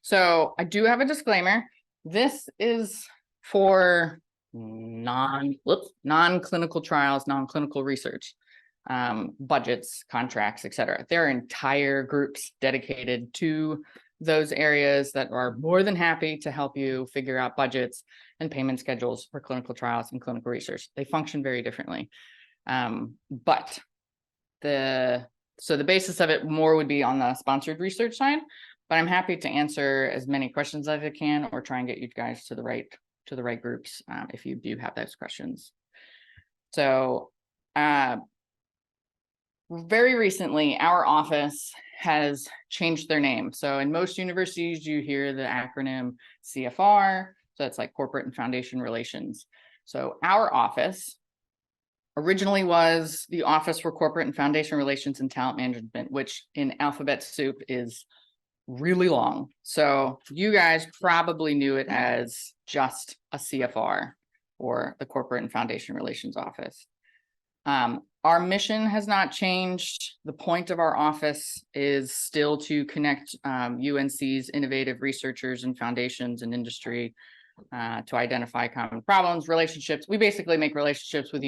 So I do have a disclaimer. This is for non-clinical trials, non-clinical research, budgets, contracts, etc. There are entire groups dedicated to those areas that are more than happy to help you figure out budgets and payment schedules for clinical trials and clinical research. They function very differently. But the basis of it more would be on the sponsored research side, but I'm happy to answer as many questions as I can or try and get you guys to the right groups if you do have those questions. So very recently, our office has changed their name. So in most universities, you hear the acronym CFR. So that's like corporate and foundation relations. So our office originally was the Office for Corporate and Foundation Relations and Talent Management, which in alphabet soup is really long. So you guys probably knew it as just a CFR or the Corporate and Foundation Relations Office. Our mission has not changed. The point of our office is still to connect UNC's innovative researchers and foundations and industry to identify common problems, relationships. We basically make relationships with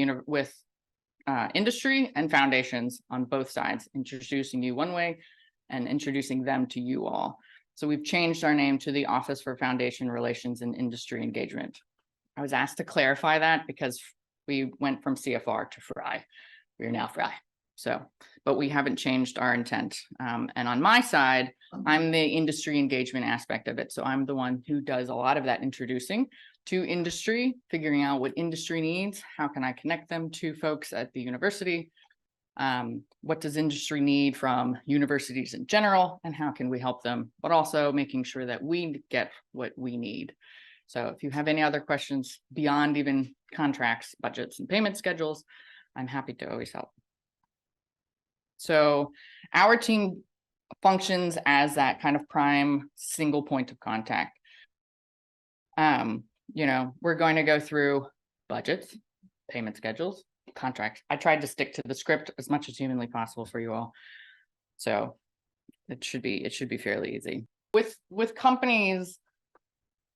industry and foundations on both sides, introducing you one way and introducing them to you all. So we've changed our name to the Office for Foundation Relations and Industry Engagement. I was asked to clarify that because we went from CFR to FRI. We are now FRI. So, but we haven't changed our intent. And on my side, I'm the industry engagement aspect of it. So I'm the one who does a lot of that introducing to industry, figuring out what industry needs. How can I connect them to folks at the university? What does industry need from universities in general? And how can we help them? But also making sure that we get what we need. So if you have any other questions beyond even contracts, budgets, and payment schedules, I'm happy to always help. So our team functions as that kind of prime single point of contact. We're going to go through budgets, payment schedules, contracts. I tried to stick to the script as much as humanly possible for you all. So it should be fairly easy. With companies,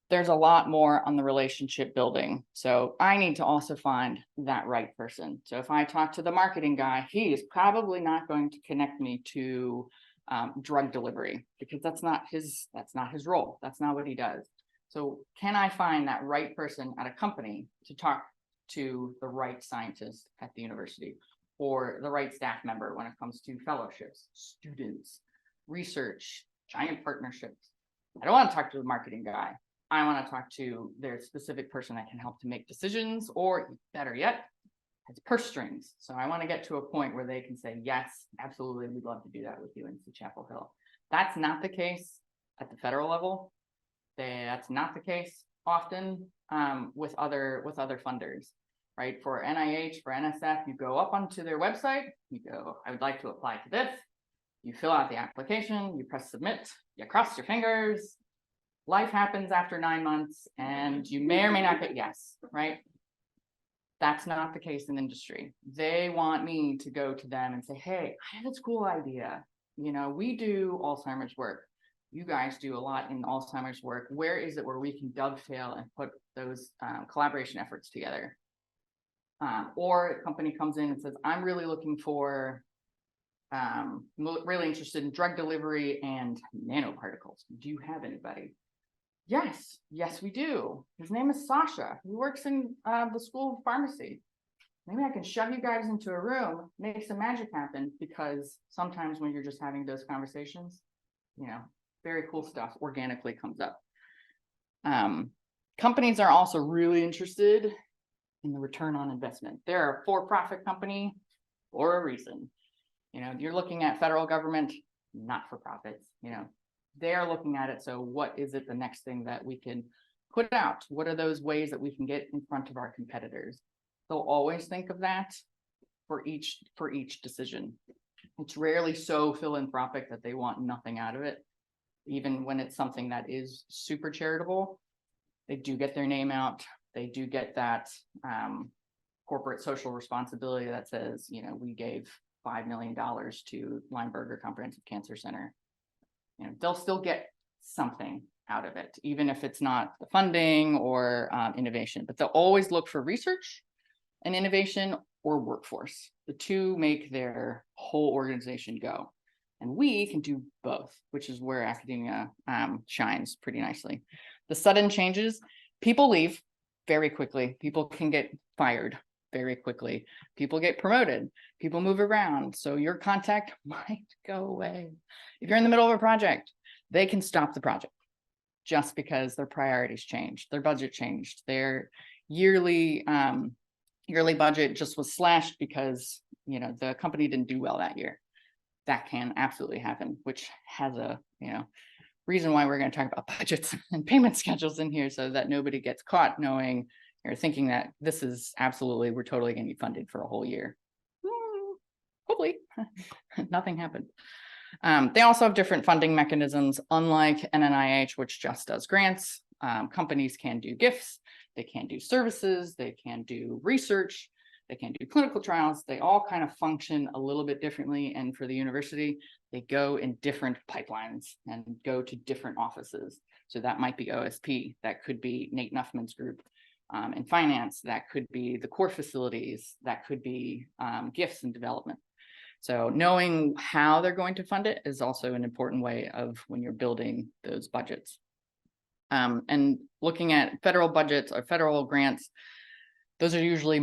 there's a lot more on the relationship building. So I need to also find that right person. So if I talk to the marketing guy, he is probably not going to connect me to drug delivery because that's not his role. That's not what he does. So can I find that right person at a company to talk to the right scientist at the university or the right staff member when it comes to fellowships, students, research, giant partnerships? I don't want to talk to the marketing guy. I want to talk to their specific person that can help to make decisions, or better yet, has purse strings. So I want to get to a point where they can say, yes, absolutely, we'd love to do that with UNC Chapel Hill. That's not the case at the federal level. That's not the case often with other funders, right? For NIH, for NSF, you go up onto their website, you go, I would like to apply to this. You fill out the application, you press submit, you cross your fingers. Life happens after 9 months and you may or may not get yes, right? That's not the case in industry. They want me to go to them and say, hey, I have this cool idea. We do Alzheimer's work. You guys do a lot in Alzheimer's work. Where is it where we can dovetail and put those collaboration efforts together? Or a company comes in and says, I'm really looking for, really interested in drug delivery and nanoparticles. Do you have anybody? Yes, we do. His name is Sasha. He works in the School of Pharmacy. Maybe I can shove you guys into a room, make some magic happen, because sometimes when you're just having those conversations, very cool stuff organically comes up. Companies are also really interested in the return on investment. They're a for-profit company for a reason. You're looking at federal government, not for profits, they're looking at it. So what is it the next thing that we can put out? What are those ways that we can get in front of our competitors? They'll always think of that for each decision. It's rarely so philanthropic that they want nothing out of it. Even when it's something that is super charitable, they do get their name out. They do get that corporate social responsibility that says, we gave $5 million to Lineberger Comprehensive Cancer Center. They'll still get something out of it, even if it's not the funding or innovation, but they'll always look for research and innovation or workforce. The two make their whole organization go. And we can do both, which is where academia shines pretty nicely. The sudden changes, people leave very quickly. People can get fired very quickly. People get promoted. People move around. So your contact might go away. If you're in the middle of a project, they can stop the project just because their priorities changed, their budget changed, their yearly budget just was slashed because, you know, the company didn't do well that year. That can absolutely happen, which has a, you know, reason why we're going to talk about budgets and payment schedules in here, so that nobody gets caught knowing or thinking that this is absolutely, we're totally going to be funded for a whole year. Hopefully nothing happened. They also have different funding mechanisms, unlike NIH, which just does grants. Companies can do gifts, they can do services, they can do research, they can do clinical trials. They all kind of function a little bit differently. And for the university, they go in different pipelines and go to different offices. So that might be OSP, that could be Nate Nuffman's group. In finance, that could be the core facilities, that could be gifts and development. So knowing how they're going to fund it is also an important way of when you're building those budgets. And looking at federal budgets or federal grants, those are usually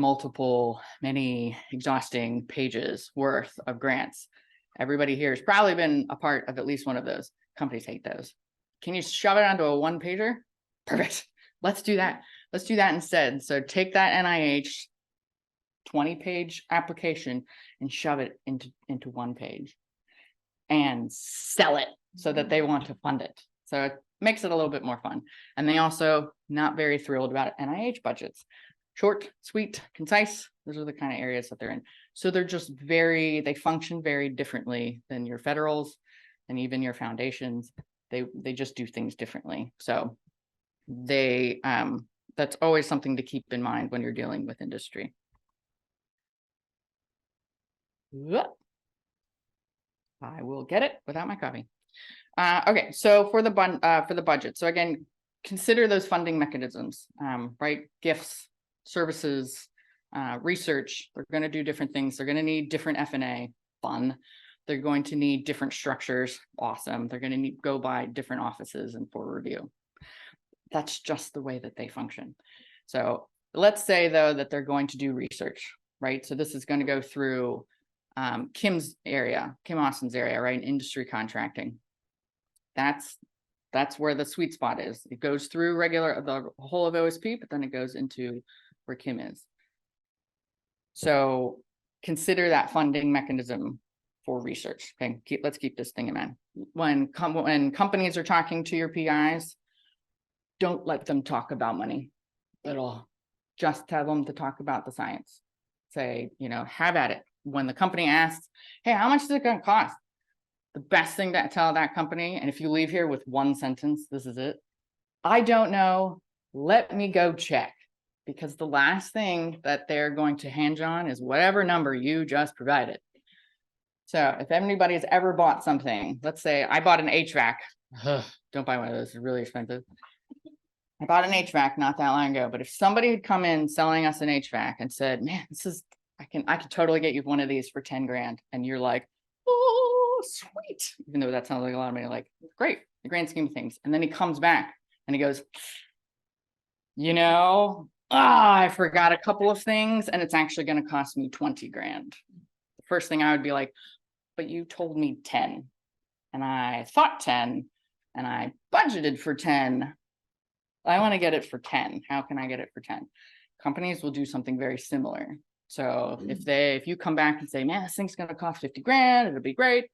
many exhausting pages worth of grants. Everybody here has probably been a part of at least one of those. Companies hate those. Can you shove it onto a one pager? Perfect. Let's do that. Let's do that instead. So take that NIH 20-page application and shove it into one page and sell it so that they want to fund it. So it makes it a little bit more fun. And they also not very thrilled about NIH budgets. Short, sweet, concise. Those are the kind of areas that they're in. So they're just they function very differently than your federals and even your foundations. They just do things differently. So that's always something to keep in mind when you're dealing with industry. I will get it without my copy. Okay, so for the budget. So again, consider those funding mechanisms, right? Gifts, services, research. They're going to do different things. They're going to need different F&A, fun. They're going to need different structures, awesome. They're going to go by different offices and for review. That's just the way that they function. So let's say though that they're going to do research, right? So this is going to go through Kim Austin's area, right? Industry contracting. That's where the sweet spot is. It goes through the whole of OSP, but then it goes into where Kim is. So consider that funding mechanism for research. Okay, let's keep this thing in mind. When companies are talking to your PIs, don't let them talk about money at all. Just tell them to talk about the science. Say, have at it. When the company asks, hey, how much is it going to cost? The best thing to tell that company, and if you leave here with one sentence, this is it. I don't know. Let me go check. Because the last thing that they're going to hinge on is whatever number you just provided. So if anybody's ever bought something, let's say I bought an HVAC. Don't buy one of those, it's really expensive. I bought an HVAC not that long ago, but if somebody had come in selling us an HVAC and said, man, I could totally get you one of these for 10 grand. And you're like, oh, sweet. Even though that sounds like a lot of money, like, great, the grand scheme of things. And then he comes back and he goes, I forgot a couple of things and it's actually going to cost me 20 grand. The first thing I would be like, but you told me 10 and I thought 10 and I budgeted for 10. I want to get it for 10. How can I get it for 10? Companies will do something very similar. So if you come back and say, man, this thing's going to cost 50 grand, it'll be great.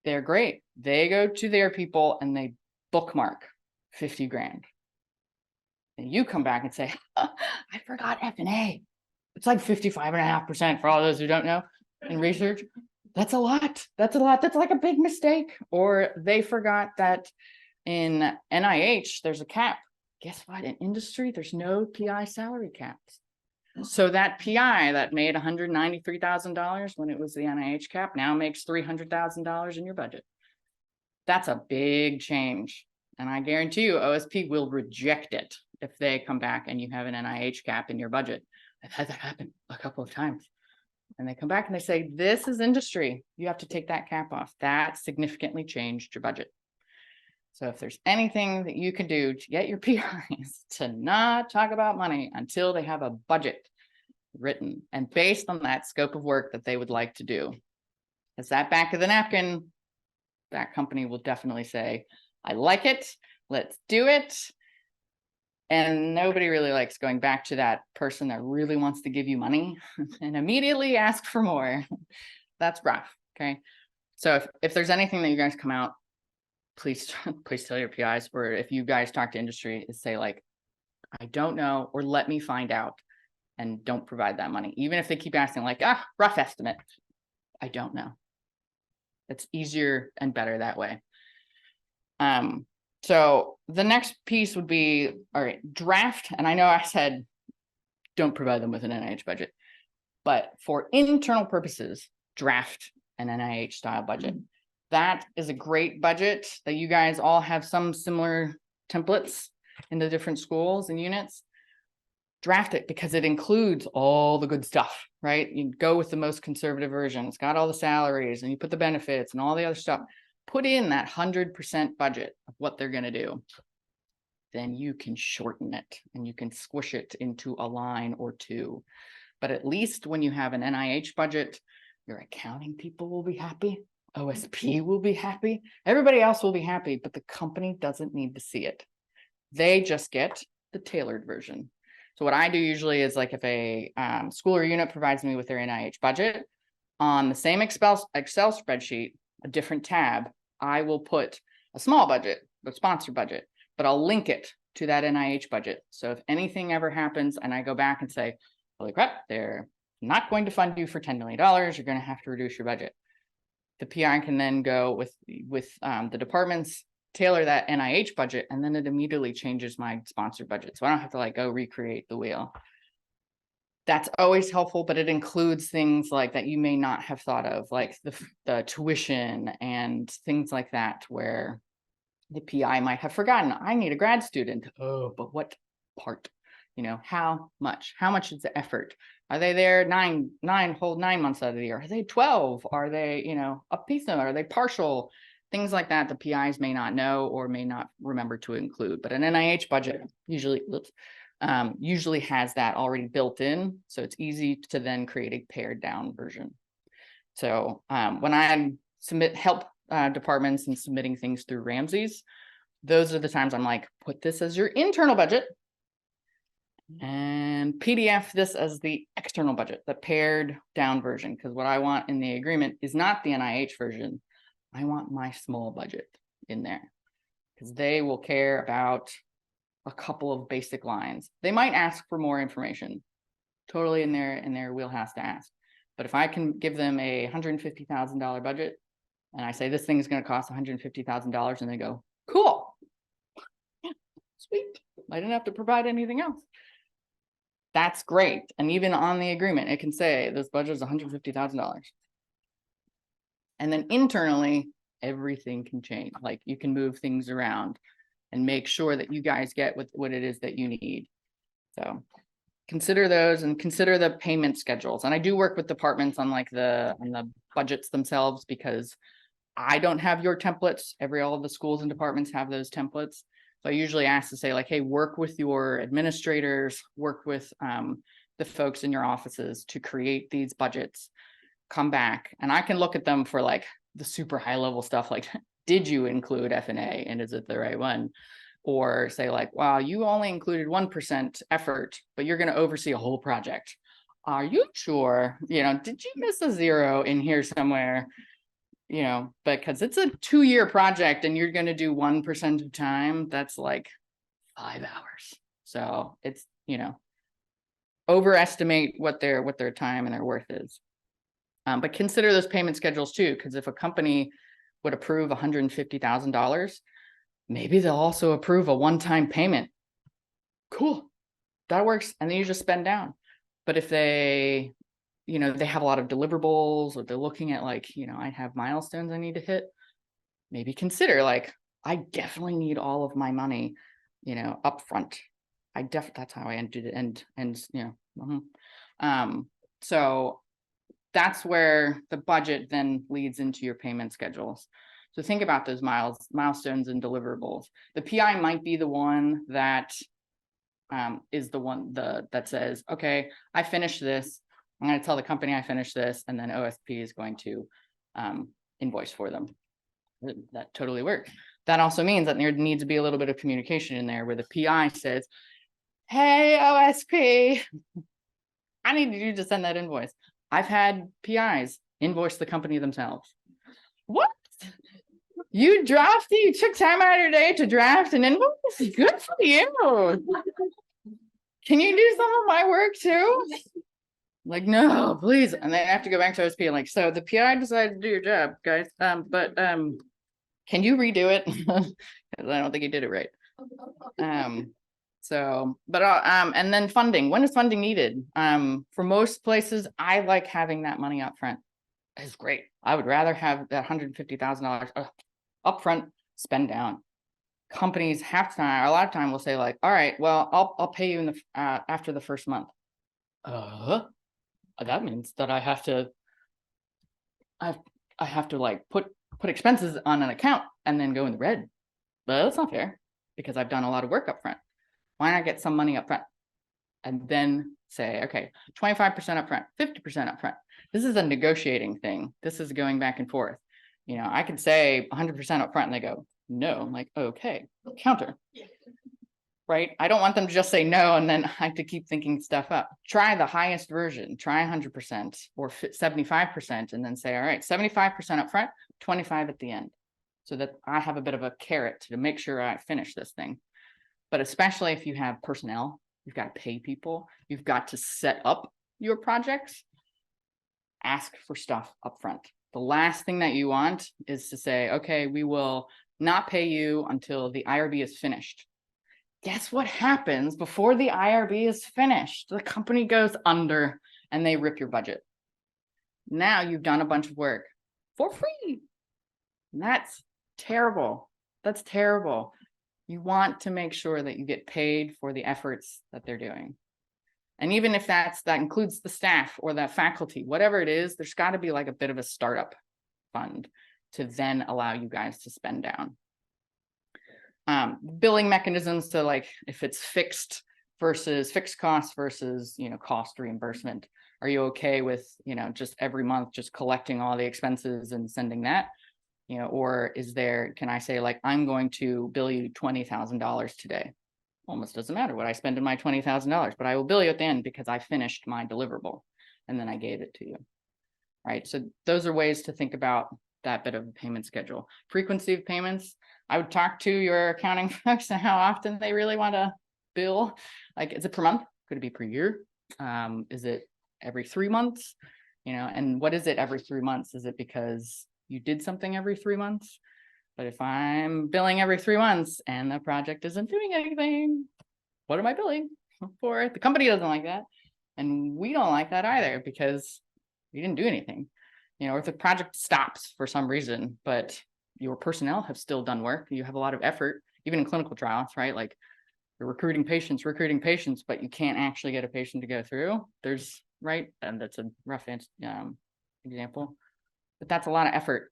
They're great. They go to their people and they bookmark 50 grand. And you come back and say, I forgot F&A. It's like 55.5% for all those who don't know in research. That's a lot. That's like a big mistake. Or they forgot that in NIH, there's a cap. Guess what? In industry, there's no PI salary caps. So that PI that made $193,000 when it was the NIH cap now makes $300,000 in your budget. That's a big change. And I guarantee you OSP will reject it if they come back and you have an NIH cap in your budget. I've had that happen a couple of times. And they come back and they say, this is industry. You have to take that cap off. That significantly changed your budget. So if there's anything that you can do to get your PIs to not talk about money until they have a budget written and based on that scope of work that they would like to do, as that back of the napkin, that company will definitely say, I like it, let's do it. And nobody really likes going back to that person that really wants to give you money and immediately ask for more. That's rough, okay? So if there's anything that you guys come out, please tell your PIs, or if you guys talk to industry, is say like, I don't know, or let me find out, and don't provide that money. Even if they keep asking like, rough estimate, I don't know. It's easier and better that way. So the next piece would be, all right, draft. And I know I said, don't provide them with an NIH budget, but for internal purposes, draft an NIH style budget. That is a great budget that you guys all have some similar templates in the different schools and units. Draft it because it includes all the good stuff, right? You go with the most conservative version. It's got all the salaries and you put the benefits and all the other stuff. Put in that 100% budget of what they're going to do. Then you can shorten it and you can squish it into a line or two. But at least when you have an NIH budget, your accounting people will be happy. OSP will be happy. Everybody else will be happy, but the company doesn't need to see it. They just get the tailored version. So what I do usually is like if a school or unit provides me with their NIH budget, on the same Excel spreadsheet, a different tab, I will put a small budget, the sponsor budget, but I'll link it to that NIH budget. So if anything ever happens and I go back and say, holy crap, they're not going to fund you for $10 million, you're going to have to reduce your budget. The PI can then go with the departments, tailor that NIH budget, and then it immediately changes my sponsor budget. So I don't have to like go recreate the wheel. That's always helpful, but it includes things like that you may not have thought of, like the tuition and things like that, where the PI might have forgotten, I need a grad student. Oh, but what part? You know, how much is the effort? Are they there whole 9 months out of the year? Are they 12? Are they, you know, a piece of, are they partial? Things like that, the PIs may not know or may not remember to include, but an NIH budget usually has that already built in. So it's easy to then create a pared down version. So when I help departments in submitting things through Ramsey's, those are the times I'm like, put this as your internal budget and PDF this as the external budget, the pared down version. Because what I want in the agreement is not the NIH version. I want my small budget in there because they will care about a couple of basic lines. They might ask for more information, totally in their wheelhouse to ask. But if I can give them a $150,000 budget and I say this thing is going to cost $150,000 and they go, cool, sweet, I didn't have to provide anything else. That's great. And even on the agreement, it can say this budget is $150,000. And then internally, everything can change. Like you can move things around and make sure that you guys get what it is that you need. So consider those and consider the payment schedules. And I do work with departments on like on the budgets themselves because I don't have your templates. All of the schools and departments have those templates. So I usually ask to say like, hey, work with your administrators, work with the folks in your offices to create these budgets, come back. And I can look at them for like the super high level stuff, like, did you include F&A and is it the right one? Or say like, wow, you only included 1% effort, but you're going to oversee a whole project. Are you sure? You know, did you miss a zero in here somewhere? You know, because it's a 2-year project and you're going to do 1% of time, that's like 5 hours. So it's, you know, overestimate what their time and their worth is. But consider those payment schedules too, because if a company would approve $150,000, maybe they'll also approve a one-time payment. Cool, that works. And then you just spend down. But if they, you know, they have a lot of deliverables or they're looking at like, you know, I have milestones I need to hit, maybe consider like, I definitely need all of my money, upfront. That's how I ended it. So that's where the budget then leads into your payment schedules. So think about those milestones and deliverables. The PI might be the one that is the one that says, okay, I finished this. I'm going to tell the company I finished this, and then OSP is going to invoice for them. That totally works. That also means that there needs to be a little bit of communication in there where the PI says, hey, OSP, I need you to send that invoice. I've had PIs invoice the company themselves. What? You took time out of your day to draft an invoice? Good for you. Can you do some of my work too? Like, no, please. And they have to go back to OSP and like, so the PI decided to do your job, guys. But can you redo it? Because I don't think you did it right. And then funding. When is funding needed? For most places, I like having that money up front. It's great. I would rather have that $150,000 up front, spend down. Companies a lot of time will say like, all right, well, I'll pay you in the after the first month. That means that I have to like put expenses on an account and then go in the red. But that's not fair because I've done a lot of work up front. Why not get some money up front and then say, okay, 25% up front, 50% up front. This is a negotiating thing. This is going back and forth. I could say 100% up front and they go, no. I'm like, okay, counter. Right? I don't want them to just say no and then I have to keep thinking stuff up. Try the highest version, try 100% or 75% and then say, all right, 75% up front, 25 at the end. So that I have a bit of a carrot to make sure I finish this thing. But especially if you have personnel, you've got to pay people, you've got to set up your projects, ask for stuff up front. The last thing that you want is to say, okay, we will not pay you until the IRB is finished. Guess what happens before the IRB is finished? The company goes under and they rip your budget. Now you've done a bunch of work for free. And that's terrible. That's terrible. You want to make sure that you get paid for the efforts that they're doing. And even if that includes the staff or the faculty, whatever it is, there's got to be like a bit of a startup fund to then allow you guys to spend down. Billing mechanisms to like, if it's fixed costs versus, cost reimbursement. Are you okay with, just every month, just collecting all the expenses and sending that? Or can I say like, I'm going to bill you $20,000 today? Almost doesn't matter what I spend in my $20,000, but I will bill you at the end because I finished my deliverable and then I gave it to you. Right. So those are ways to think about that bit of a payment schedule. Frequency of payments. I would talk to your accounting folks and how often they really want to bill. Like, is it per month? Could it be per year? Is it every 3 months? And what is it every 3 months? Is it because you did something every 3 months? But if I'm billing every 3 months and the project isn't doing anything, what am I billing for? The company doesn't like that. And we don't like that either because we didn't do anything. Or if the project stops for some reason, but your personnel have still done work, you have a lot of effort, even in clinical trials, right? Like you're recruiting patients, but you can't actually get a patient to go through. Right? And that's a rough example. But that's a lot of effort,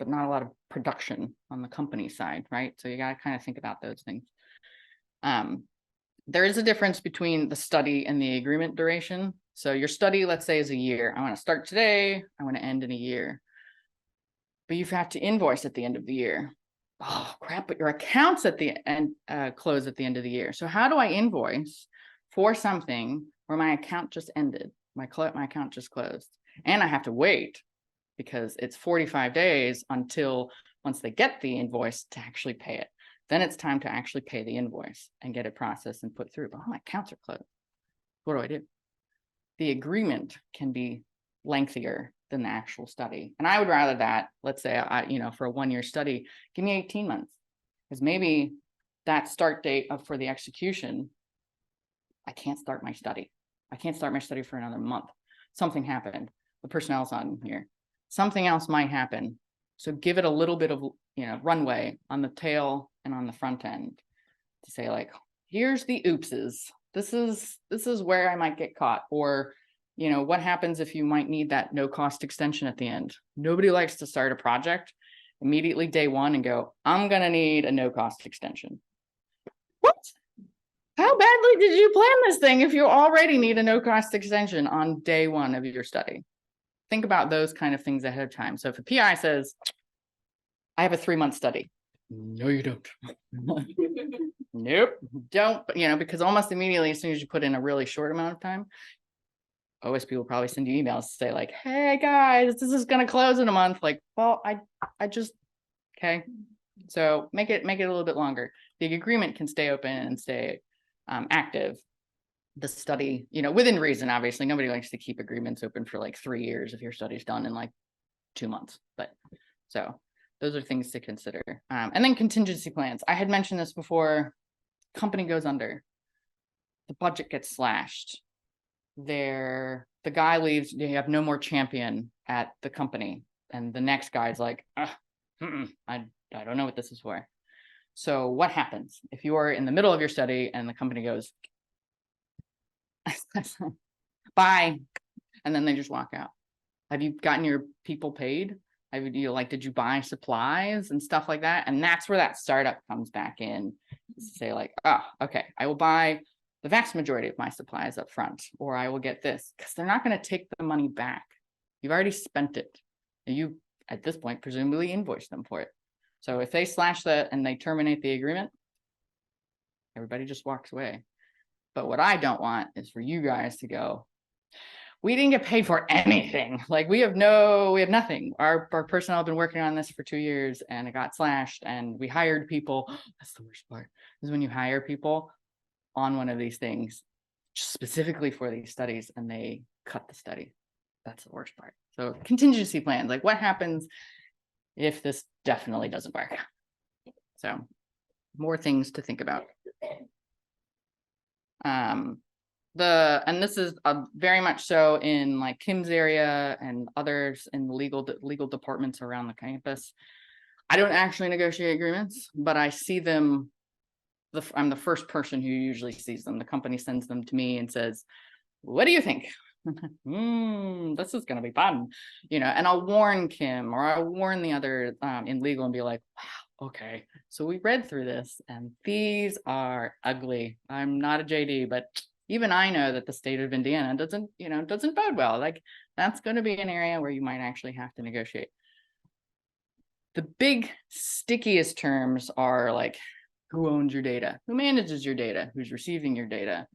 but not a lot of production on the company side, right? So you got to kind of think about those things. There is a difference between the study and the agreement duration. So your study, let's say, is a year. I want to start today. I want to end in a year. But you have to invoice at the end of the year. Oh, crap, but your accounts at the end close at the end of the year. So how do I invoice for something where my account just ended? My account just closed. And I have to wait because it's 45 days until once they get the invoice to actually pay it. Then it's time to actually pay the invoice and get it processed and put through. But my accounts are closed. What do I do? The agreement can be lengthier than the actual study. And I would rather that, let's say, for a 1-year study, give me 18 months. Because maybe that start date for the execution, I can't start my study. I can't start my study for another month. Something happened. The personnel's not in here. Something else might happen. So give it a little bit of, runway on the tail and on the front end to say like, here's the oopses. This is where I might get caught. Or, what happens if you might need that no cost extension at the end? Nobody likes to start a project immediately day one and go, I'm going to need a no cost extension. What? How badly did you plan this thing if you already need a no cost extension on day one of your study? Think about those kind of things ahead of time. So if a PI says, I have a 3-month study. No, you don't. Nope, don't, because almost immediately, as soon as you put in a really short amount of time, OSP will probably send you emails to say like, hey guys, this is going to close in a month. Like, well, I just, okay. So make it a little bit longer. The agreement can stay open and stay active. The study, within reason, obviously, nobody likes to keep agreements open for like 3 years if your study's done in like 2 months. But so those are things to consider. And then contingency plans. I had mentioned this before. Company goes under. The budget gets slashed. The guy leaves. You have no more champion at the company. And the next guy's like, I don't know what this is for. So what happens if you are in the middle of your study and the company goes, bye, and then they just walk out? Have you gotten your people paid? Did you buy supplies and stuff like that? And that's where that startup comes back in, to say like, oh, okay, I will buy the vast majority of my supplies up front, or I will get this, because they're not going to take the money back. You've already spent it. You, at this point, presumably invoiced them for it. So if they slash that and they terminate the agreement, everybody just walks away. But what I don't want is for you guys to go, we didn't get paid for anything. Like we have nothing. Our personnel have been working on this for 2 years and it got slashed and we hired people. That's the worst part, is when you hire people on one of these things specifically for these studies and they cut the study. That's the worst part. So contingency plans, like what happens if this definitely doesn't work? So more things to think about. And this is very much so in like Kim's area and others in the legal departments around the campus. I don't actually negotiate agreements, but I see them. I'm the first person who usually sees them. The company sends them to me and says, what do you think? This is going to be fun, and I'll warn Kim or I'll warn the other in legal and be like, wow, okay, so we read through this and these are ugly. I'm not a JD, but even I know that the state of Indiana doesn't bode well. Like that's going to be an area where you might actually have to negotiate. The big stickiest terms are like, who owns your data? Who manages your data? Who's receiving your data?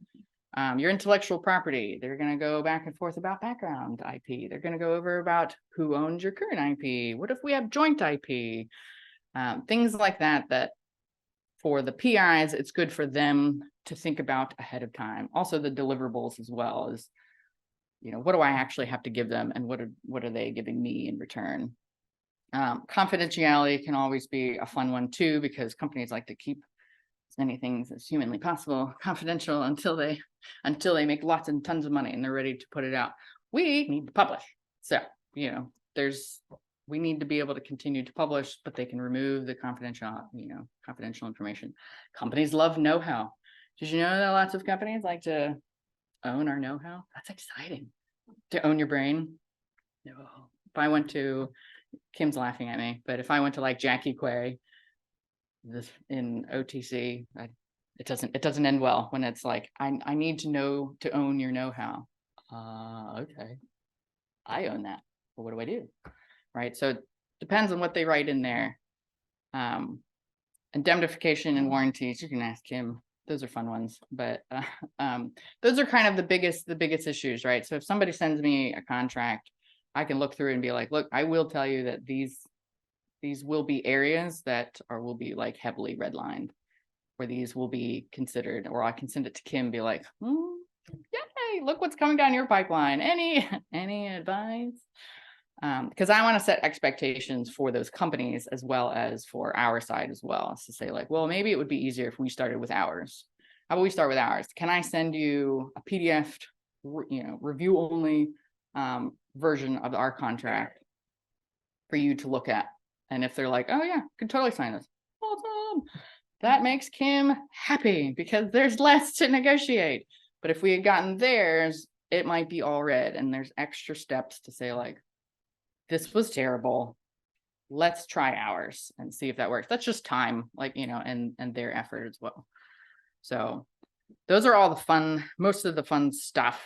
Your intellectual property. They're going to go back and forth about background IP. They're going to go over about who owns your current IP. What if we have joint IP? Things like that, that for the PIs, it's good for them to think about ahead of time. Also the deliverables as well, is, what do I actually have to give them and what are they giving me in return? Confidentiality can always be a fun one too, because companies like to keep as many things as humanly possible confidential until they make lots and tons of money and they're ready to put it out. We need to publish. So, we need to be able to continue to publish, but they can remove the confidential information. Companies love know-how. Did you know that lots of companies like to own our know-how? That's exciting. To own your brain. No. If I went to, Kim's laughing at me, but if I went to like Jackie Quay, this in OTC, it doesn't end well when it's like, I need to know to own your know-how. Okay, I own that. Well, what do I do? Right. So it depends on what they write in there. Indemnification and warranties, you can ask Kim. Those are fun ones, but those are kind of the biggest issues, right? So if somebody sends me a contract, I can look through it and be like, look, I will tell you that these will be areas that will be like heavily redlined, where these will be considered, or I can send it to Kim and be like, yay, look what's coming down your pipeline. Any advice? Because I want to set expectations for those companies as well as for our side as well. So say like, well, maybe it would be easier if we started with ours. How about we start with ours? Can I send you a PDF, review only version of our contract for you to look at And if they're like, oh yeah, could totally sign this. Awesome. That makes Kim happy because there's less to negotiate. But if we had gotten theirs, it might be all red, and there's extra steps to say like, this was terrible. Let's try ours and see if that works. That's just time, like, and their effort as well. So those are all the fun, most of the fun stuff.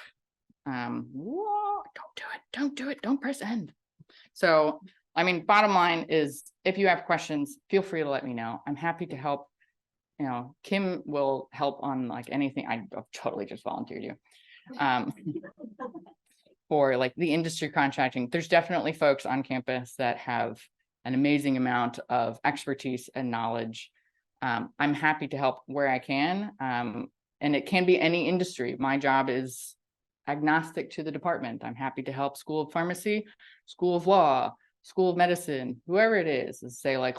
Whoa, don't do it. Don't press end. So, I mean, bottom line is, if you have questions, feel free to let me know. I'm happy to help. Kim will help on like anything. I've totally just volunteered you. For like the industry contracting, there's definitely folks on campus that have an amazing amount of expertise and knowledge. I'm happy to help where I can. And it can be any industry. My job is agnostic to the department. I'm happy to help School of Pharmacy, School of Law, School of Medicine, whoever it is say like,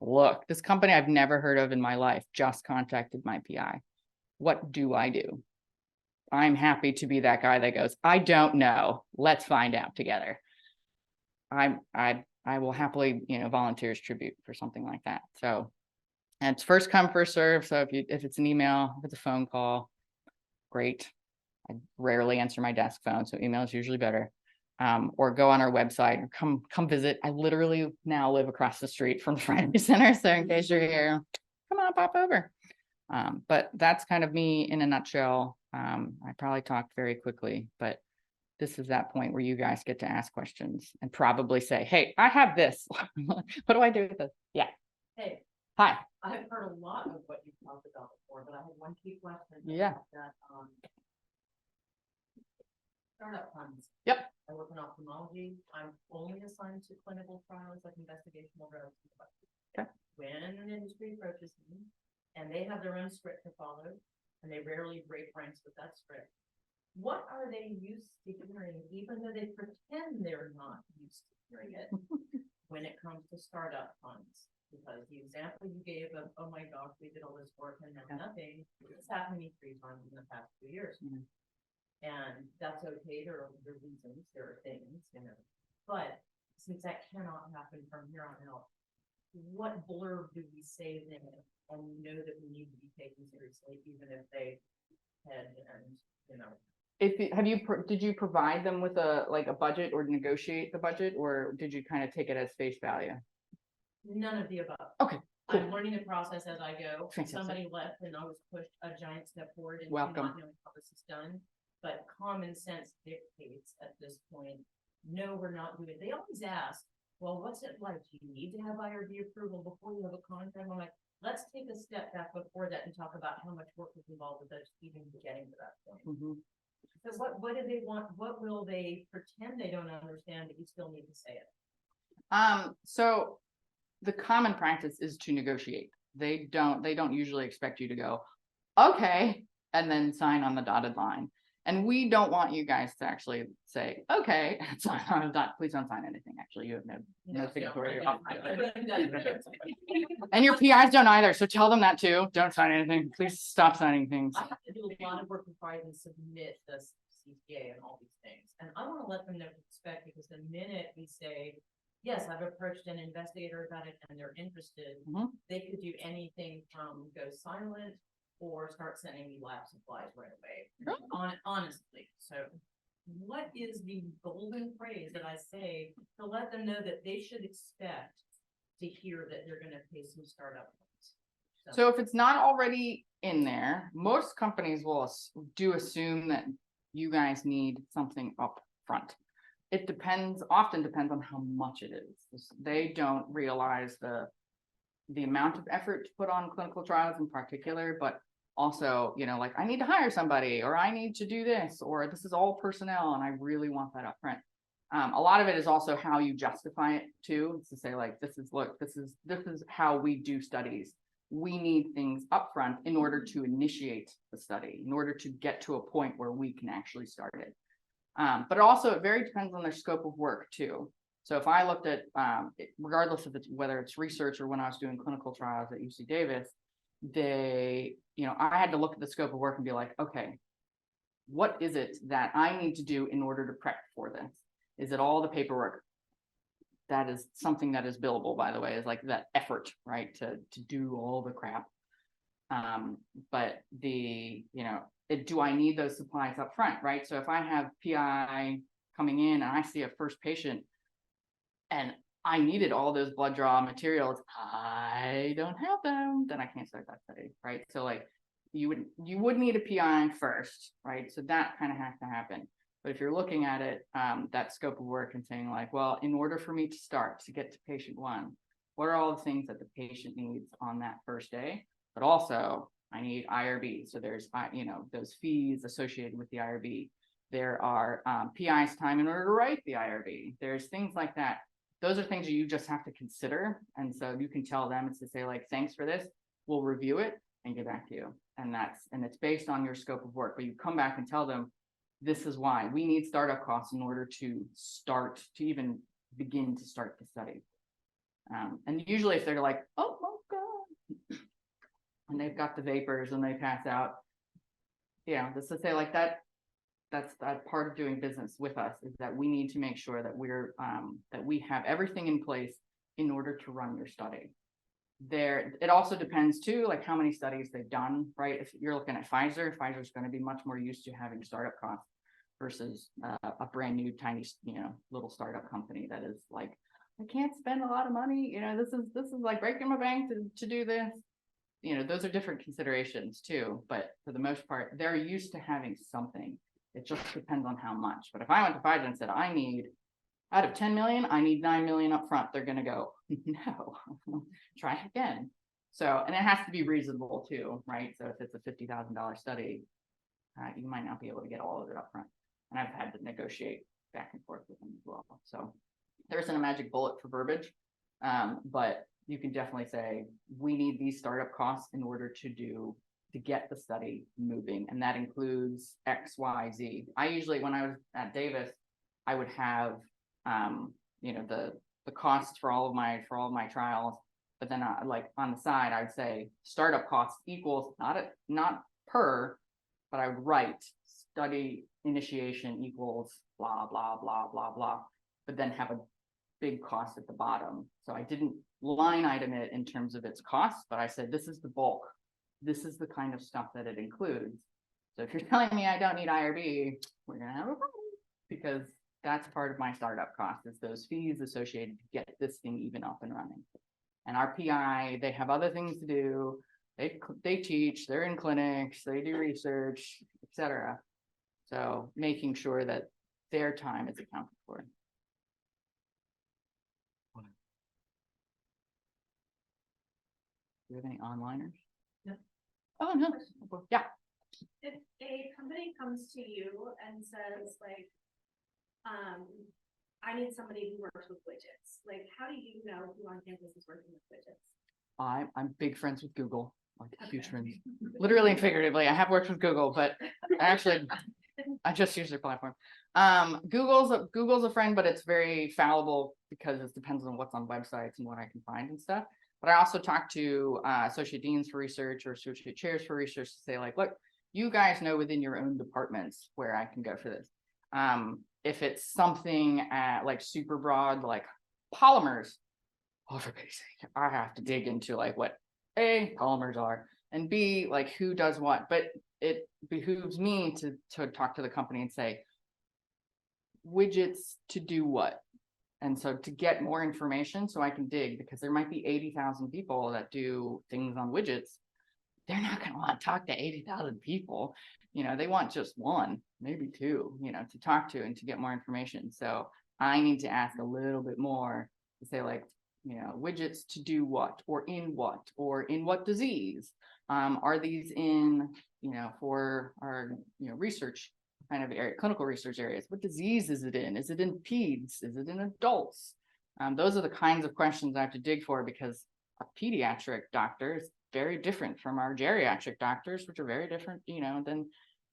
look, this company I've never heard of in my life just contacted my PI. What do I do? I'm happy to be that guy that goes, I don't know. Let's find out together. I will happily, volunteer as tribute for something like that. So, and it's first come, first serve. So if it's an email, if it's a phone call, great. I rarely answer my desk phone, so email is usually better. Or go on our website or come visit. I literally now live across the street from the Friday Center. So in case you're here, come on, pop over. But that's kind of me in a nutshell. I probably talked very quickly, but this is that point where you guys get to ask questions and probably say, hey, I have this. What do I do with this? Yeah. Hey. Hi. I've heard a lot of what you've talked about before, but I have one key question. Yeah. That, startup funds. Yep. I work in ophthalmology. I'm only assigned to clinical trials like investigational drugs. Okay. When an industry approaches me and they have their own script to follow, and they rarely break ranks with that script, what are they used to hearing, even though they pretend they're not used to hearing it, when it comes to startup funds? Because the example you gave of, oh my gosh, we did all this work and then nothing, it's happened to me 3 times in the past 2 years. Mm-hmm. And that's okay. There are reasons, there are things, but since that cannot happen from here on out, what blurb do we say then and know that we need to be taken seriously, even if they had did you provide them with a budget or negotiate the budget, or did you kind of take it as face value? None of the above. Okay. Cool. I'm learning the process as I go. Fantastic. Somebody left and I was pushed a giant step forward and welcome. Not knowing how this is done. But common sense dictates at this point, no, we're not doing it. They always ask, well, what's it like? Do you need to have IRB approval before you have a contract? I'm like, let's take a step back before that and talk about how much work is involved with us even getting to that point. Mm-hmm. So what do they want? What will they pretend they don't understand, but you still need to say it? So the common practice is to negotiate. They don't usually expect you to go, okay, and then sign on the dotted line. And we don't want you guys to actually say, okay, please don't sign anything. Actually, you have no signatory. And your PIs don't either. So tell them that too. Don't sign anything. Please stop signing things. I have to do a lot of work before I even submit the CPA and all these things. And I want to let them know what to expect, because the minute we say, yes, I've approached an investigator about it and they're interested, they could do anything from go silent or start sending me lab supplies right away. Honestly. So what is the golden phrase that I say to let them know that they should expect to hear that they're going to pay some startup funds? So if it's not already in there, most companies will assume that you guys need something up front. It often depends on how much it is. They don't realize the amount of effort to put on clinical trials in particular, but also, like, I need to hire somebody, or I need to do this, or this is all personnel and I really want that up front. A lot of it is also how you justify it too. It's to say like, this is how we do studies. We need things up front in order to initiate the study, in order to get to a point where we can actually start it. But also it very depends on their scope of work too. So if I looked at, regardless of whether it's research or when I was doing clinical trials at UC Davis, I had to look at the scope of work and be like, okay, what is it that I need to do in order to prep for this? Is it all the paperwork? that is something that is billable, by the way, is like that effort, right, to do all the crap. But do I need those supplies up front, right? So if I have PI coming in and I see a first patient and I needed all those blood draw materials, I don't have them, then I can't start that study, right? So like you would need a PI first, right? So that kind of has to happen. But if you're looking at it, that scope of work and saying like, well, in order for me to start to get to patient one, what are all the things that the patient needs on that first day? But also I need IRB. So there's, those fees associated with the IRB. There are PI's time in order to write the IRB. There's things like that. Those are things that you just have to consider. And so you can tell them, it's to say like, thanks for this, we'll review it and get back to you. And it's based on your scope of work, but you come back and tell them, this is why we need startup costs in order to even begin to start the study. And usually if they're like, oh my God, and they've got the vapors and they pass out, just to say like that, that's part of doing business with us, is that we need to make sure that that we have everything in place in order to run your study. It also depends too, like how many studies they've done, right? If you're looking at Pfizer's going to be much more used to having startup costs versus a brand new tiny, little startup company that is like, I can't spend a lot of money. This is like breaking my bank to do this. Those are different considerations too. But for the most part, they're used to having something. It just depends on how much. But if I went to Pfizer and said, out of 10 million, I need 9 million up front, they're going to go, no, try again. So, and it has to be reasonable too, right? So if it's a $50,000 study, you might not be able to get all of it up front. And I've had to negotiate back and forth with them as well. So there isn't a magic bullet for verbiage, but you can definitely say, we need these startup costs in order to get the study moving. And that includes X, Y, Z. I usually, when I was at Davis, I would have the costs for all of my trials, but then like on the side, I'd say startup costs equals not per, but I would write study initiation equals blah, blah, blah, blah, blah, but then have a big cost at the bottom. So I didn't line item it in terms of its costs, but I said, this is the bulk. This is the kind of stuff that it includes. So if you're telling me I don't need IRB, we're going to have a problem, because that's part of my startup cost, is those fees associated to get this thing even up and running. And our PI, they have other things to do. They teach, they're in clinics, they do research, etc. So making sure that their time is accounted for. Do you have any onliners? No. Oh, no. Yeah. If a company comes to you and says like, I need somebody who works with widgets, like, how do you know who on campus is working with widgets? I'm big friends with Google, like huge friends, literally and figuratively. I have worked with Google, but actually I just use their platform. Google's a friend, but it's very fallible because it depends on what's on websites and what I can find and stuff. But I also talk to associate deans for research or associate chairs for research to say like, look, you guys know within your own departments where I can go for this. If it's something like super broad, like polymers, oh, for pity's sake, I have to dig into like what A, polymers are, and B, like who does what. But it behooves me to talk to the company and say, widgets to do what? And so to get more information so I can dig, because there might be 80,000 people that do things on widgets. They're not going to want to talk to 80,000 people. They want just one, maybe two, to talk to and to get more information. So I need to ask a little bit more to say like, widgets to do what, or in what disease? Are these in, for our, research kind of area, clinical research areas? What disease is it in? Is it in peds? Is it in adults? Those are the kinds of questions I have to dig for, because a pediatric doctor is very different from our geriatric doctors, which are very different, than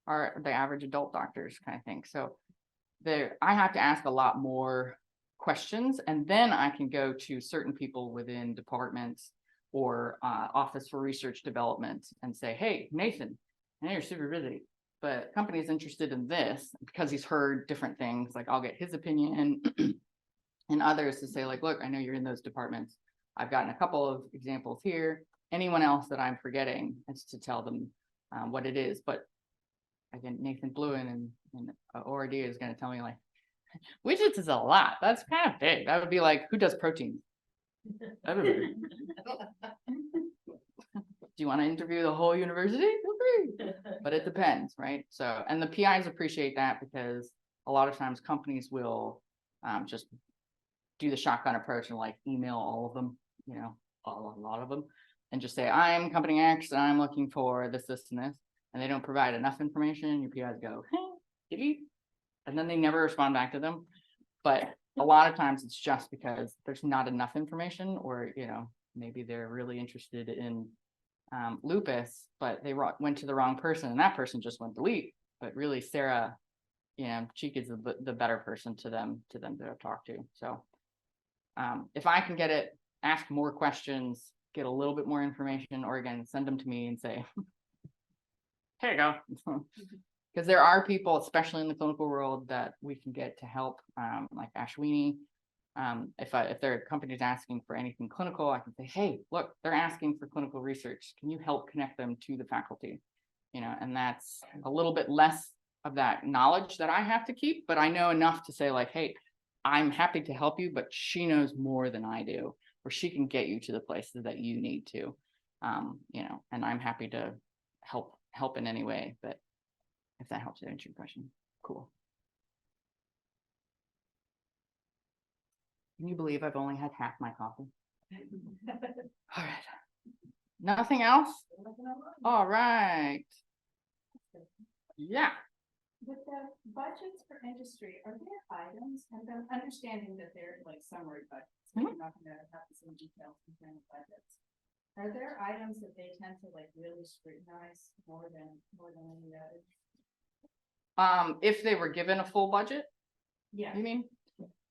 the average adult doctors kind of thing. So I have to ask a lot more questions, and then I can go to certain people within departments or office for research development and say, hey, Nathan, I know you're super busy, but company is interested in this, because he's heard different things. Like I'll get his opinion And others to say like, look, I know you're in those departments. I've gotten a couple of examples here. Anyone else that I'm forgetting, it's to tell them what it is. But again, Nathan Bluen and ORD is going to tell me like, widgets is a lot. That's kind of big. That would be like, who does protein? Everybody. Do you want to interview the whole university? Okay. But it depends, right? So, and the PIs appreciate that because a lot of times companies will just do the shotgun approach and like email all of them, you know, a lot of them, and just say, I'm company X and I'm looking for this, this, and this. And they don't provide enough information. Your PIs go, hey, did you? And then they never respond back to them. But a lot of times it's just because there's not enough information, or, you know, maybe they're really interested in lupus, but they went to the wrong person and that person just went delete. But really Sarah, you know, Cheek is the better person to them to talk to. So if I can get it, ask more questions, get a little bit more information, or again, send them to me and say, here you go. Because there are people, especially in the clinical world, that we can get to help, like Ashwini. If there are companies asking for anything clinical, I can say, hey, look, they're asking for clinical research. Can you help connect them to the faculty? You know, and that's a little bit less of that knowledge that I have to keep, but I know enough to say like, hey, I'm happy to help you, but she knows more than I do, or she can get you to the places that you need to, you know, and I'm happy to help in any way. But if that helps to answer your question, cool. Can you believe I've only had half my coffee? All right. Nothing else? All right. Yeah. With the budgets for industry, are there items, and then understanding that they're like summary budgets, but you're not gonna have the same details in the budgets. Are there items that they tend to like really scrutinize more than any others? If they were given a full budget, Yeah, you mean?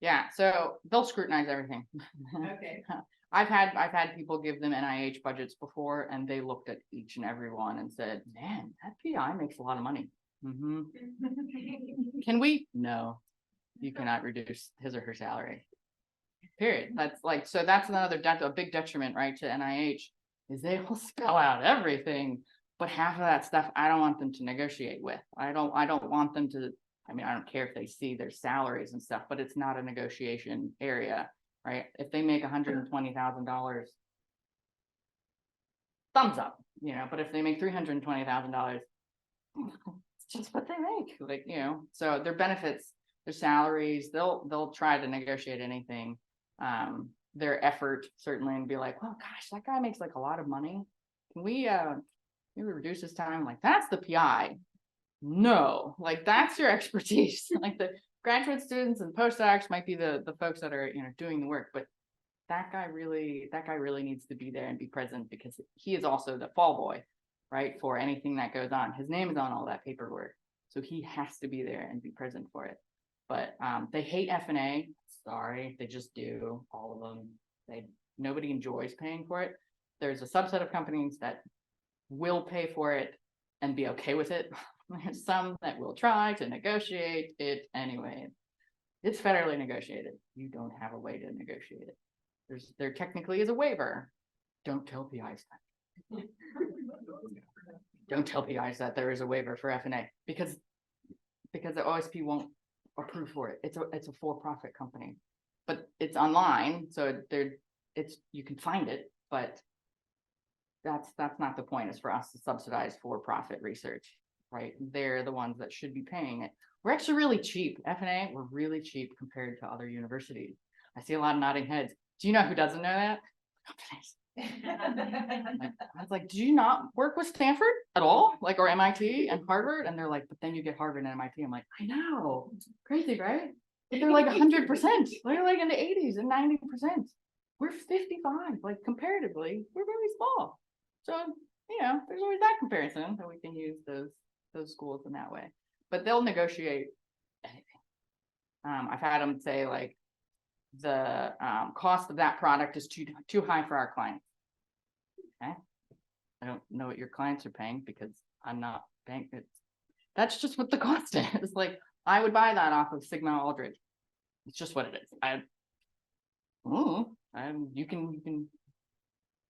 Yeah, so they'll scrutinize everything. okay. I've had people give them NIH budgets before, and they looked at each and every one and said, man, that PI makes a lot of money. Can we? No, you cannot reduce his or her salary. Period. That's like, so that's another a big detriment, right, to NIH, is they will spell out everything, but half of that stuff I don't want them to negotiate with. I don't want them to, I mean, I don't care if they see their salaries and stuff, but it's not a negotiation area, right? If they make $120,000, thumbs up, you know, but if they make $320,000, it's just what they make, like, you know, so their benefits, their salaries, they'll try to negotiate anything, their effort certainly, and be like, well, gosh, that guy makes like a lot of money. Can we maybe reduce his time? Like, that's the PI. No, like that's your expertise. Like the graduate students and postdocs might be the folks that are, you know, doing the work, but that guy really needs to be there and be present, because he is also the fall boy, right? For anything that goes on, his name is on all that paperwork, so he has to be there and be present for it. But they hate F&A. Sorry, they just do. All of them. Nobody enjoys paying for it. There's a subset of companies that will pay for it and be okay with it. There's some that will try to negotiate it anyway. It's federally negotiated. You don't have a way to negotiate it. There technically is a waiver. Don't tell PIs that. Don't tell PIs that there is a waiver for F&A, because the OSP won't approve for it. It's a for-profit company, but it's online, so you can find it, but that's not the point. Is for us to subsidize for-profit research, right? They're the ones that should be paying it. We're actually really cheap. F&A, we're really cheap compared to other universities. I see a lot of nodding heads. Do you know who doesn't know that? I was like, do you not work with Stanford at all? Like, or MIT and Harvard? And they're like, but then you get Harvard and MIT. I'm like, I know, crazy, right? But they're like 100%. They're like in the 80s and 90%. We're 55. Like, comparatively, we're very small. So, you know, there's always that comparison that we can use those schools in that way. But they'll negotiate anything. I've had them say like, the cost of that product is too high for our clients. Okay, I don't know what your clients are paying, because I'm not paying it. That's just what the cost is. Like, I would buy that off of Sigma Aldrich. It's just what it is. And you can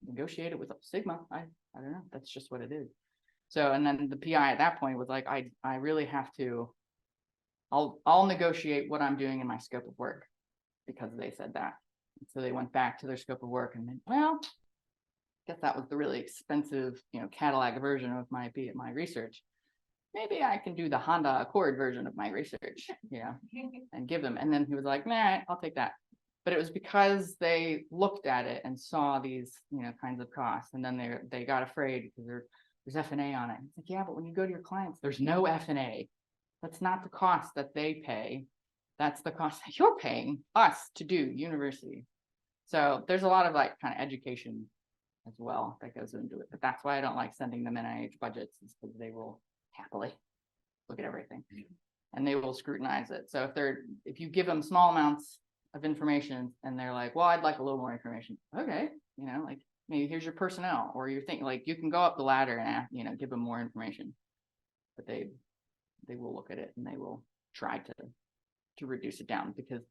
negotiate it with Sigma. I don't know. That's just what it is. So, and then the PI at that point was like, I really have to, I'll negotiate what I'm doing in my scope of work because they said that. So they went back to their scope of work and then, well, I guess that was the really expensive, Cadillac version of my research. Maybe I can do the Honda Accord version of my research, and give them. And then he was like, nah, I'll take that. But it was because they looked at it and saw these, kinds of costs. And then they got afraid because there's F&A on it. It's like, yeah, but when you go to your clients, there's no F&A. That's not the cost that they pay. That's the cost that you're paying us to do university. So there's a lot of like kind of education as well that goes into it. But that's why I don't like sending them NIH budgets, is because they will happily look at everything and they will scrutinize it. So if you give them small amounts of information and they're like, well, I'd like a little more information. Okay. Like maybe here's your personnel, or you're thinking like you can go up the ladder and give them more information, but they will look at it and they will try to reduce it down, because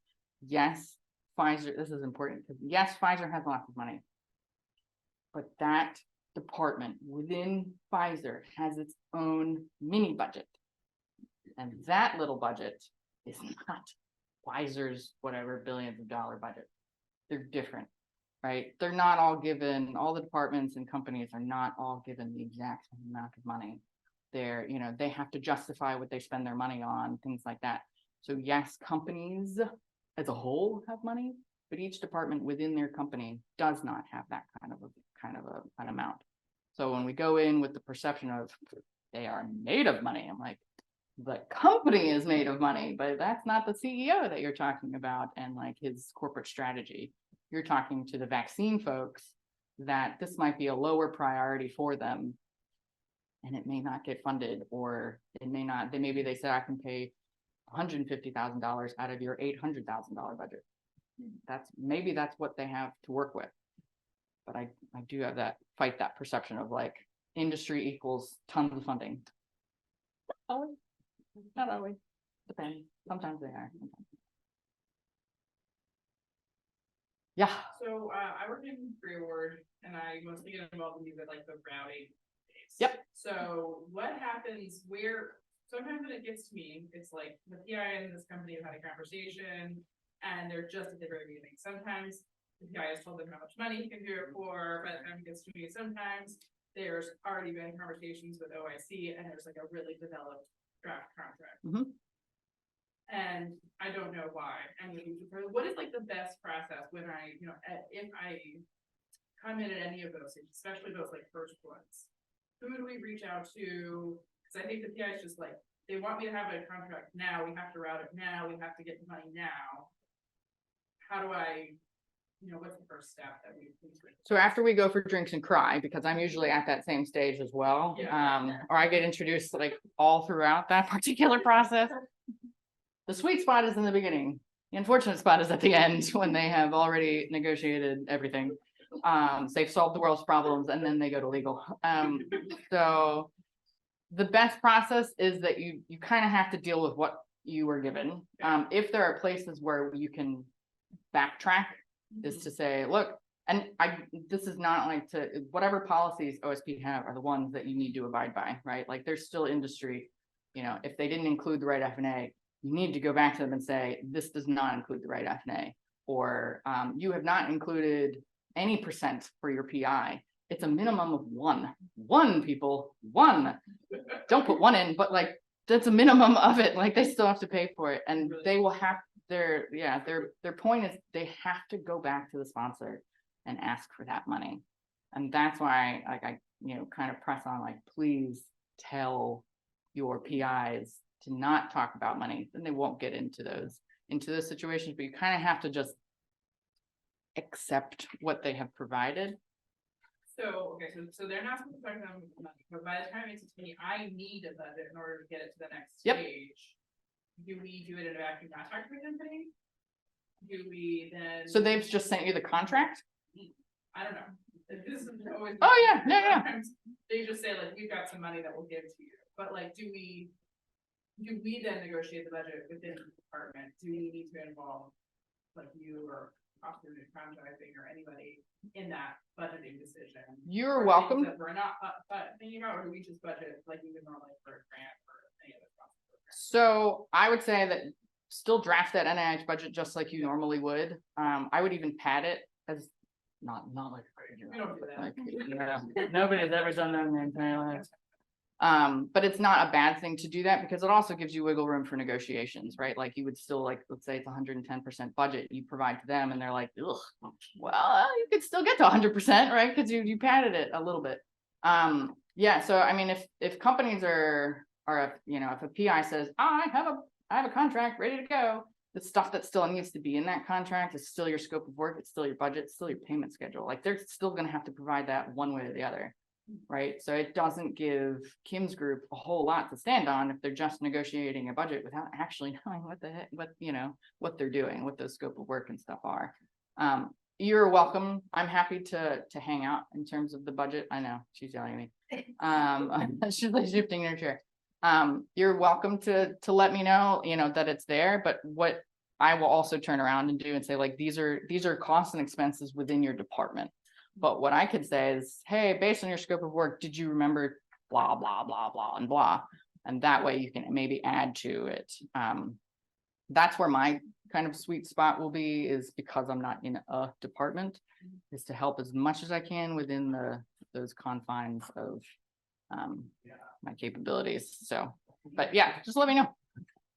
yes, Pfizer, this is important, because yes, Pfizer has lots of money, but that department within Pfizer has its own mini budget. And that little budget is not Pfizer's whatever billions of dollar budget. They're different, right? They're not all given, all the departments and companies are not all given the exact same amount of money. They have to justify what they spend their money on, things like that. So yes, companies as a whole have money, but each department within their company does not have that kind of an amount. So when we go in with the perception of they are made of money, I'm like, the company is made of money, but that's not the CEO that you're talking about and like his corporate strategy. You're talking to the vaccine folks that this might be a lower priority for them and it may not get funded, or it may not, maybe they say I can pay $150,000 out of your $800,000 budget. Maybe that's what they have to work with. But I do have fight that perception of like industry equals tons of funding. Not always. Depends. Sometimes they are. Yeah. So I work in pre-award and I mostly get involved in these at like the routing days. Yep. So what happens where sometimes when it gets to me, it's like the PI and this company have had a conversation and they're just at the very beginning. Sometimes the PI has told them how much money he can do it for. By the time it gets to me, sometimes there's already been conversations with OIC and there's like a really developed draft contract. And I don't know why. And what is like the best process when I, if I come in at any of those, especially those like first ones, who do we reach out to? Because I think the PI is just like, they want me to have a contract now, we have to route it now, we have to get the money now. How do I, what's the first step that we? So after we go for drinks and cry, because I'm usually at that same stage as well, or I get introduced like all throughout that particular process. The sweet spot is in the beginning. The unfortunate spot is at the end when they have already negotiated everything. They've solved the world's problems and then they go to legal. So the best process is that you kind of have to deal with what you were given. If there are places where you can backtrack, is to say, look, and this is not like whatever policies OSP have are the ones that you need to abide by, right? Like there's still industry, if they didn't include the right F&A, you need to go back to them and say, this does not include the right F&A, or you have not included any percent for your PI. It's a minimum of one people, one. Don't put one in, but like, that's a minimum of it. Like they still have to pay for it. And they will have their point is they have to go back to the sponsor and ask for that money. And that's why I kind of press on, like, please tell your PIs to not talk about money, then they won't get into those situations, but you kind of have to just accept what they have provided. So, okay, so they're not supposed to talk about money, but by the time it's to me, I need a budget in order to get it to the next stage. Do we do it in a vacuum, not talk to the company? Do we then? So they've just sent you the contract? I don't know. This is always. Oh, yeah. They just say like, we've got some money that we'll give to you, but like, do we then negotiate the budget within the department? Do we need to involve like you or cost of contracting or anybody in that budgeting decision? You're For things welcome. that we're not, but thinking about, or do we just budget like we would normally for a grant or any other cost? So I would say that still draft that NIH budget just like you normally would. I would even pad it as not like a crazy. We don't do that. Like, you know, nobody's ever done that in their entire lives. But it's not a bad thing to do that because it also gives you wiggle room for negotiations, right? Like you would still like, let's say it's 110% budget you provide to them and they're like, ugh, well, you could still get to 100%, right? Because you padded it a little bit. Yeah, so I mean, if companies are you know, if a PI says, I have a contract ready to go, the stuff that still needs to be in that contract is still your scope of work, it's still your budget, it's still your payment schedule. Like they're still gonna have to provide that one way or the other. Right, so it doesn't give Kim's group a whole lot to stand on if they're just negotiating a budget without actually knowing what the heck, you know, what they're doing, what the scope of work and stuff are. You're welcome. I'm happy to hang out in terms of the budget. I know she's yelling at me. She's like shifting in her chair. You're welcome to let me know, you know, that it's there, but what I will also turn around and do and say, like, these are costs and expenses within your department. But what I could say is, hey, based on your scope of work, did you remember blah, blah, blah, blah, and blah? And that way you can maybe add to it. That's where my kind of sweet spot will be, is because I'm not in a department, is to help as much as I can within those confines of my capabilities. So, but yeah, just let me know.